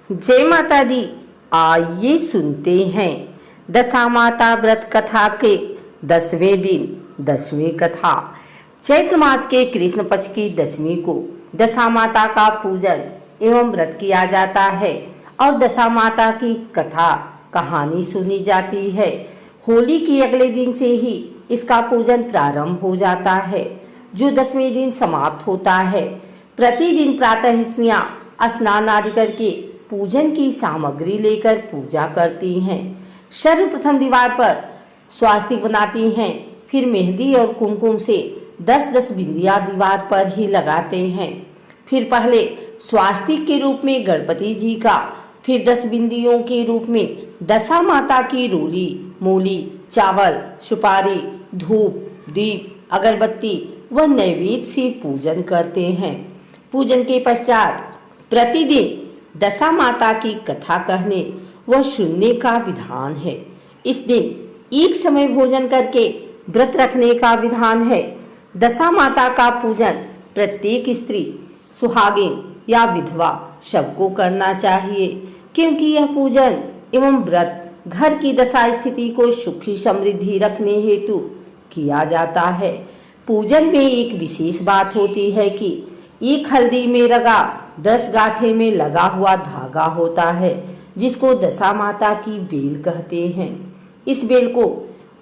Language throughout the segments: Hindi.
जय माता दी। आइए सुनते हैं दशा माता व्रत कथा के 10वें दिन 10वीं कथा। चैत्र मास के कृष्ण पक्ष की 10वीं को दशा माता का पूजन एवं व्रत किया जाता है और दशा माता की कथा कहानी सुनी जाती है। होली के अगले दिन से ही इसका पूजन प्रारंभ हो जाता है, जो 10वें दिन समाप्त होता है। प्रतिदिन प्रातः स्त्रियां स्नान आदि करके पूजन की सामग्री लेकर पूजा करती हैं। सर्वप्रथम दीवार पर स्वास्तिक बनाती हैं, फिर मेहंदी और कुमकुम से 10-10 बिंदियां दीवार पर ही लगाते हैं। फिर पहले स्वास्तिक के रूप में गणपति जी का, फिर 10 बिंदियों के रूप में दशा माता की रोली, मूली, चावल, सुपारी, धूप, दीप, अगरबत्ती व नैवेद्य से पूजन करते हैं। पूजन के पश्चात प्रतिदिन दशा माता की कथा कहने व सुनने का विधान है। इस दिन एक समय भोजन करके व्रत रखने का विधान है। दशा माता का पूजन प्रत्येक स्त्री, सुहागिन या विधवा सबको करना चाहिए, क्योंकि यह पूजन एवं व्रत घर की दशा स्थिति को सुखी समृद्धि रखने हेतु किया जाता है। पूजन में एक विशेष बात होती है कि एक हल्दी में रगा 10 गांठे में लगा हुआ धागा होता है, जिसको दशा माता की बेल कहते हैं। इस बेल को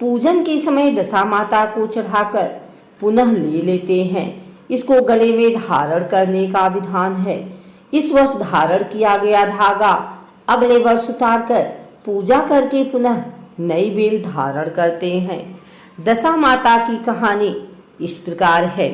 पूजन के समय दशा माता को चढ़ाकर पुनः ले लेते हैं। इसको गले में धारण करने का विधान है। इस वर्ष धारण किया गया धागा अगले वर्ष उतारकर पूजा करके पुनः नई बेल धारण करते हैं। दशा माता की कहानी इस प्रकार है।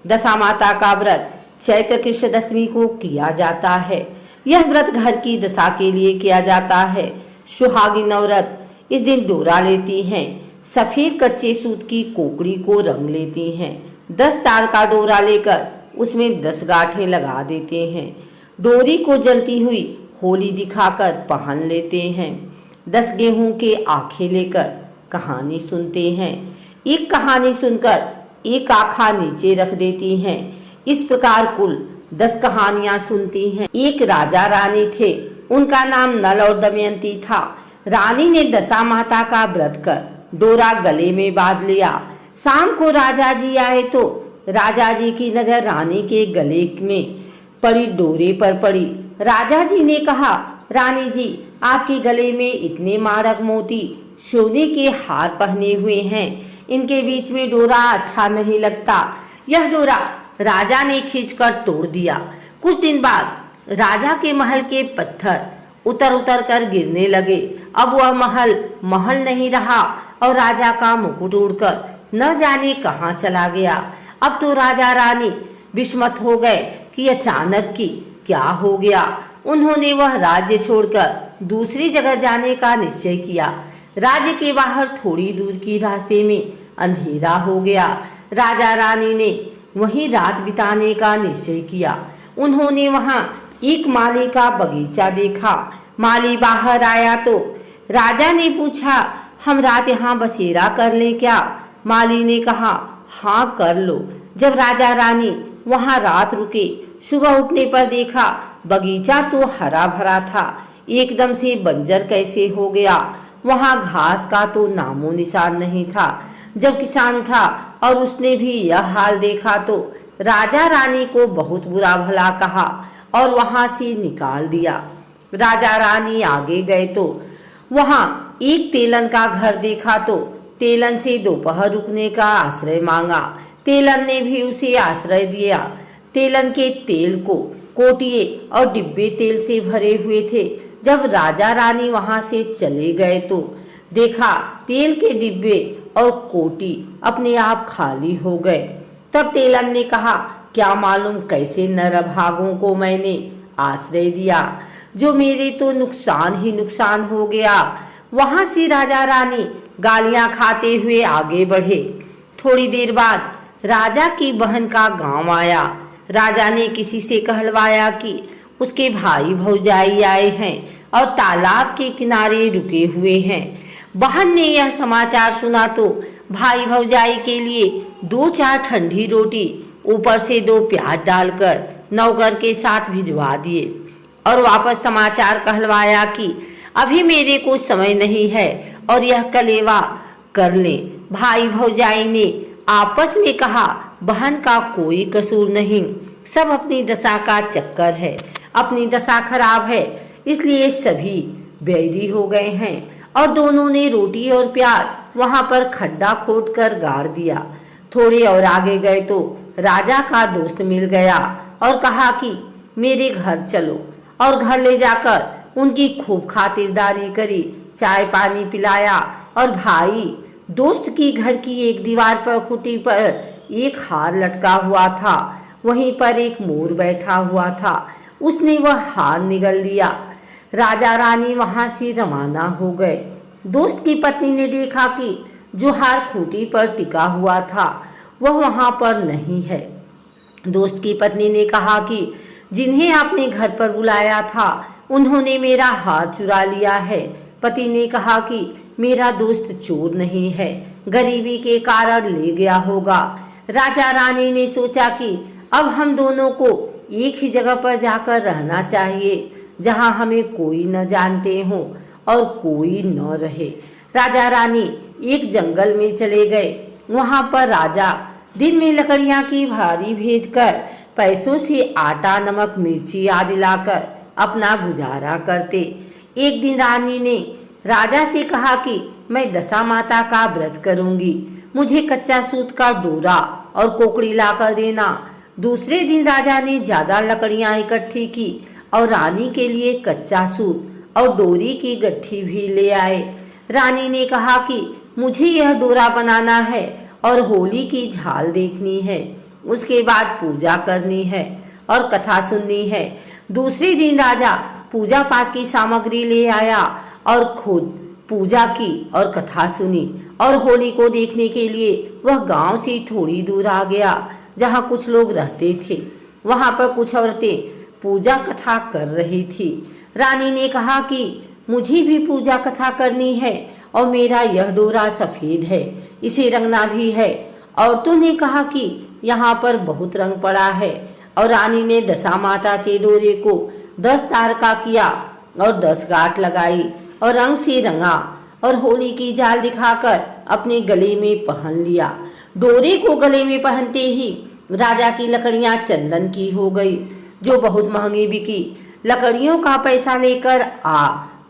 दशा माता का व्रत चैत्र कृष्ण दशमी को किया जाता है। यह व्रत घर की दशा के लिए किया जाता है। सुहागिन औरत इस दिन डोरा लेती हैं, सफेद कच्चे सूत की कोकड़ी को रंग लेती हैं, 10 तार का डोरा लेकर उसमें 10 गांठें लगा देते हैं। डोरी को जलती हुई होली दिखाकर पहन लेते हैं। 10 गेहूं के आखे लेकर कहानी सुनते हैं। एक कहानी सुनकर एक आखा नीचे रख देती हैं। इस प्रकार कुल 10 कहानियां सुनती हैं। एक राजा रानी थे, उनका नाम नल और दमयंती था। रानी ने दशा माता का व्रत कर डोरा गले में बांध लिया। शाम को राजा जी आए तो राजा जी की नजर रानी के गले में पड़ी डोरे पर पड़ी। राजा जी ने कहा, रानी जी, आपके गले में इतने मारक मोती सोने के हार पहने हुए हैं, इनके बीच में डोरा अच्छा नहीं लगता। यह डोरा राजा ने खींचकर तोड़ दिया। कुछ दिन बाद राजा के महल के पत्थर उतर उतर कर गिरने लगे। अब वह महल नहीं रहा और राजा का मुकुट उड़कर न जाने कहाँ चला गया। अब तो राजा रानी विस्मित हो गए कि अचानक की क्या हो गया। उन्होंने वह राज्य छोड़कर दूसरी जगह जाने का निश्चय किया। राज्य के बाहर थोड़ी दूर की रास्ते में अंधेरा हो गया। राजा रानी ने वहीं रात बिताने का निश्चय किया। उन्होंने वहां एक माली का बगीचा देखा। माली बाहर आया तो राजा ने पूछा, हम रात यहाँ बसेरा कर ले क्या? माली ने कहा, हाँ कर लो। जब राजा रानी वहां रात रुके, सुबह उठने पर देखा बगीचा तो हरा भरा था, एकदम से बंजर कैसे हो गया। वहां घास का तो नामो निशान नहीं था। जब किसान उठा और उसने भी यह हाल देखा तो राजा रानी को बहुत बुरा भला कहा और वहां से निकाल दिया। राजा रानी आगे गए तो वहां एक तेलन का घर देखा तो तेलन से दोपहर रुकने का आश्रय मांगा। तेलन ने भी उसे आश्रय दिया। तेलन के तेल को कोटिए और डिब्बे तेल से भरे हुए थे। जब राजा रानी वहां से चले गए तो देखा तेल के डिब्बे और कोटी अपने आप खाली हो गए। तब तेलन ने कहा, क्या मालूम कैसे नरभागों को मैंने आश्रय दिया, जो मेरे तो नुकसान ही नुकसान हो गया। वहां से राजा रानी गालियां खाते हुए आगे बढ़े। थोड़ी देर बाद राजा की बहन का गांव आया। राजा ने किसी से कहलवाया कि उसके भाई भौजाई आए हैं और तालाब के किनारे रुके हुए हैं। बहन ने यह समाचार सुना तो भाई भौजाई के लिए 2-4 ठंडी रोटी ऊपर से 2 प्याज डालकर नौकर के साथ भिजवा दिए। और वापस समाचार कहलवाया कि अभी मेरे को समय नहीं है और यह कलेवा कर ले। भाई भौजाई ने आपस में कहा, बहन का कोई कसूर नहीं, सब अपनी दशा का चक्कर है, अपनी दशा खराब है इसलिए सभी बैरी हो गए हैं। और दोनों ने रोटी और प्याज वहां पर खड्डा खोदकर गाड़ दिया। थोड़े और आगे गए तो राजा का दोस्त मिल गया और कहा कि मेरे घर चलो, और घर ले जाकर उनकी खूब खातिरदारी करी, चाय पानी पिलाया। और भाई दोस्त की घर की एक दीवार पर खूंटी पर एक हार लटका हुआ था, वहीं पर एक मोर बैठा हुआ था, उसने वह हार निगल लिया। राजा रानी वहां से रवाना हो गए। दोस्त की पत्नी ने देखा कि जो हार खूंटी पर टिका हुआ था वह वहां पर नहीं है। दोस्त की पत्नी ने कहा कि जिन्हें आपने घर पर बुलाया था उन्होंने मेरा हार चुरा लिया है। पति ने कहा कि मेरा दोस्त चोर नहीं है, गरीबी के कारण ले गया होगा। राजा रानी ने सोचा कि अब हम दोनों को एक ही जगह पर जाकर रहना चाहिए, जहां हमें कोई न जानते हो और कोई न रहे। राजा रानी एक जंगल में चले गए। वहां पर राजा दिन में लकड़ियां की भारी भेजकर पैसों से आटा नमक मिर्ची आदि लाकर अपना गुजारा करते। एक दिन रानी ने राजा से कहा कि मैं दशा माता का व्रत करूंगी, मुझे कच्चा सूत का डोरा और कोकड़ी लाकर देना। दूसरे दिन राजा ने ज्यादा लकड़ियां इकट्ठी की और रानी के लिए कच्चा सूत और डोरी की गट्ठी भी ले आए। रानी ने कहा कि मुझे यह डोरा बनाना है और होली की झाल देखनी है, उसके बाद पूजा करनी है और कथा सुननी है। दूसरे दिन राजा पूजा पाठ की सामग्री ले आया और खुद पूजा की और कथा सुनी। और होली को देखने के लिए वह गांव से थोड़ी दूर आ गया जहां कुछ लोग रहते थे। वहां पर कुछ औरतें पूजा कथा कर रही थी। रानी ने कहा कि मुझे भी पूजा कथा करनी है और मेरा यह डोरा सफेद है, इसे रंगना भी है। औरतों ने कहा कि यहाँ पर बहुत रंग पड़ा है। और रानी ने दशा माता के डोरे को 10 तार का किया और 10 गांठ लगाई और रंग से रंगा और होली की जाल दिखाकर अपने गले में पहन लिया। डोरे को गले में पहनते ही राजा की लकड़ियां चंदन की हो गई, जो बहुत महंगी बिकी। लकड़ियों का पैसा लेकर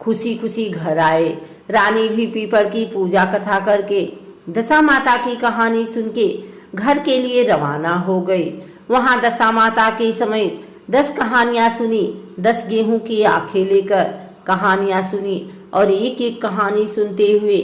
खुशी खुशी घर आए। रानी भी पीपल की पूजा कथा करके दशा माता की कहानी सुन के घर के लिए रवाना हो गई। वहां दशा माता के समय 10 कहानियां सुनी। 10 गेहूं की आंखें लेकर कहानियां सुनी और एक एक कहानी सुनते हुए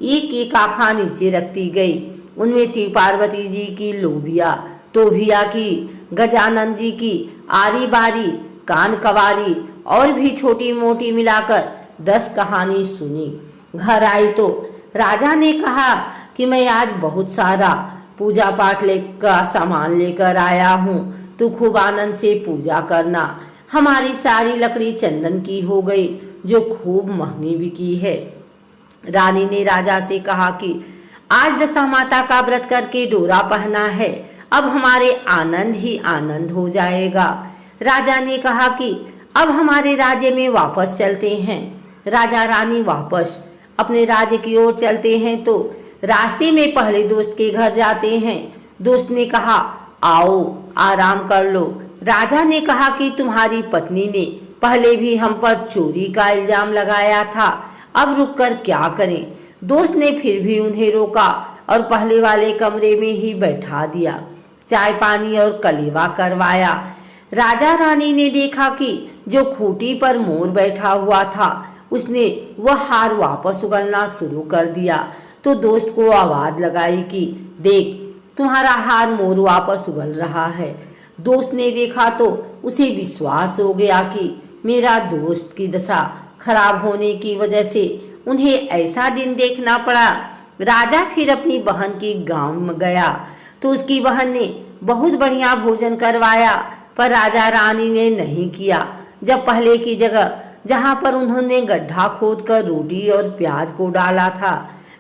एक एक आँखा नीचे रखती गई। उनमें शिव पार्वती जी की लोबिया, तोभिया की, गजानन जी की, आरी बारी, कान कवारी और भी छोटी मोटी मिलाकर 10 कहानी सुनी। घर आई तो राजा ने कहा कि मैं आज बहुत सारा पूजा पाठ लेकर सामान लेकर आया हूँ, तू खूब आनंद से पूजा करना। हमारी सारी लकड़ी चंदन की हो गई, जो खूब महंगी बिकी है। रानी ने राजा से कहा कि आज दशा माता का व्रत करके डोरा पहना है, अब हमारे आनंद ही आनंद हो जाएगा। राजा ने कहा कि अब हमारे राज्य में वापस चलते हैं। राजा रानी वापस अपने राज्य की ओर चलते हैं तो रास्ते में पहले दोस्त के घर जाते हैं। दोस्त ने कहा, आओ आराम कर लो। राजा ने कहा कि तुम्हारी पत्नी ने पहले भी हम पर चोरी का इल्जाम लगाया था, अब रुक कर क्या करें। दोस्त ने फिर भी उन्हें रोका और पहले वाले कमरे में ही बैठा दिया, चाय पानी और कलेवा करवाया। राजा रानी ने देखा कि जो खूंटी पर मोर बैठा हुआ था उसने वह हार वापस उगलना शुरू कर दिया। तो दोस्त को आवाज लगाई कि देख, तुम्हारा हार मोर वापस उगल रहा है। दोस्त ने देखा तो उसे विश्वास हो गया कि मेरा दोस्त की दशा खराब होने की वजह से उन्हें ऐसा दिन देखना पड़ा। राजा फिर अपनी बहन के गांव में गया तो उसकी बहन ने बहुत बढ़िया भोजन करवाया, पर राजा रानी ने नहीं किया। जब पहले की जगह जहां पर उन्होंने गड्ढा खोदकर रोटी और प्याज को डाला था,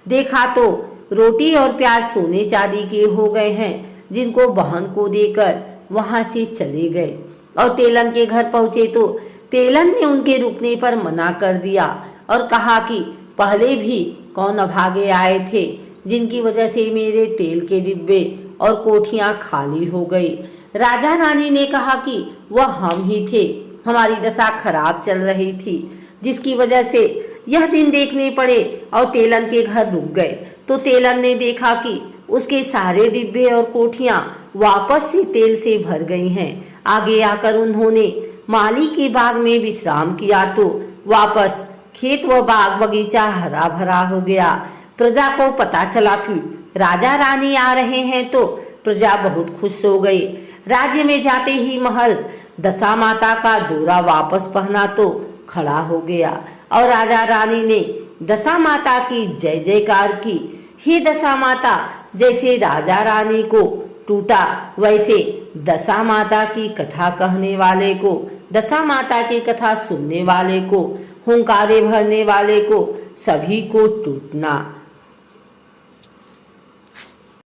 देखा तो रोटी और प्याज सोने चांदी के हो गए हैं, जिनको बहन को देकर वहां से चले गए। और तेलन के घर पहुंचे तो तेलन ने उनके रुकने पर मना कर दिया और कहा कि पहले भी कौन अभागे आए थे जिनकी वजह से मेरे तेल के डिब्बे और कोठियां खाली हो गई। राजा रानी ने कहा कि वह हम ही थे, हमारी दशा खराब चल रही थी जिसकी वजह से यह दिन देखने पड़े और तेलन के घर रुक गए। तो तेलन ने देखा कि उसके सारे डिब्बे और कोठियां वापस से तेल से भर गई हैं। आगे आकर उन्होंने माली के बाग में विश्राम किया तो वापस खेत व बाग बगीचा हरा भरा हो गया। प्रजा को पता चला कि राजा रानी आ रहे हैं तो प्रजा बहुत खुश हो गई। राज्य में जाते ही महल दशा माता का डोरा वापस पहना तो खड़ा हो गया और राजा रानी ने दशा माता की जय जयकार की। हे दशा माता, जैसे राजा रानी को टूटा वैसे दशा माता की कथा कहने वाले को, दशा माता की कथा सुनने वाले को, हुंकारे भरने वाले को, सभी को टूटना।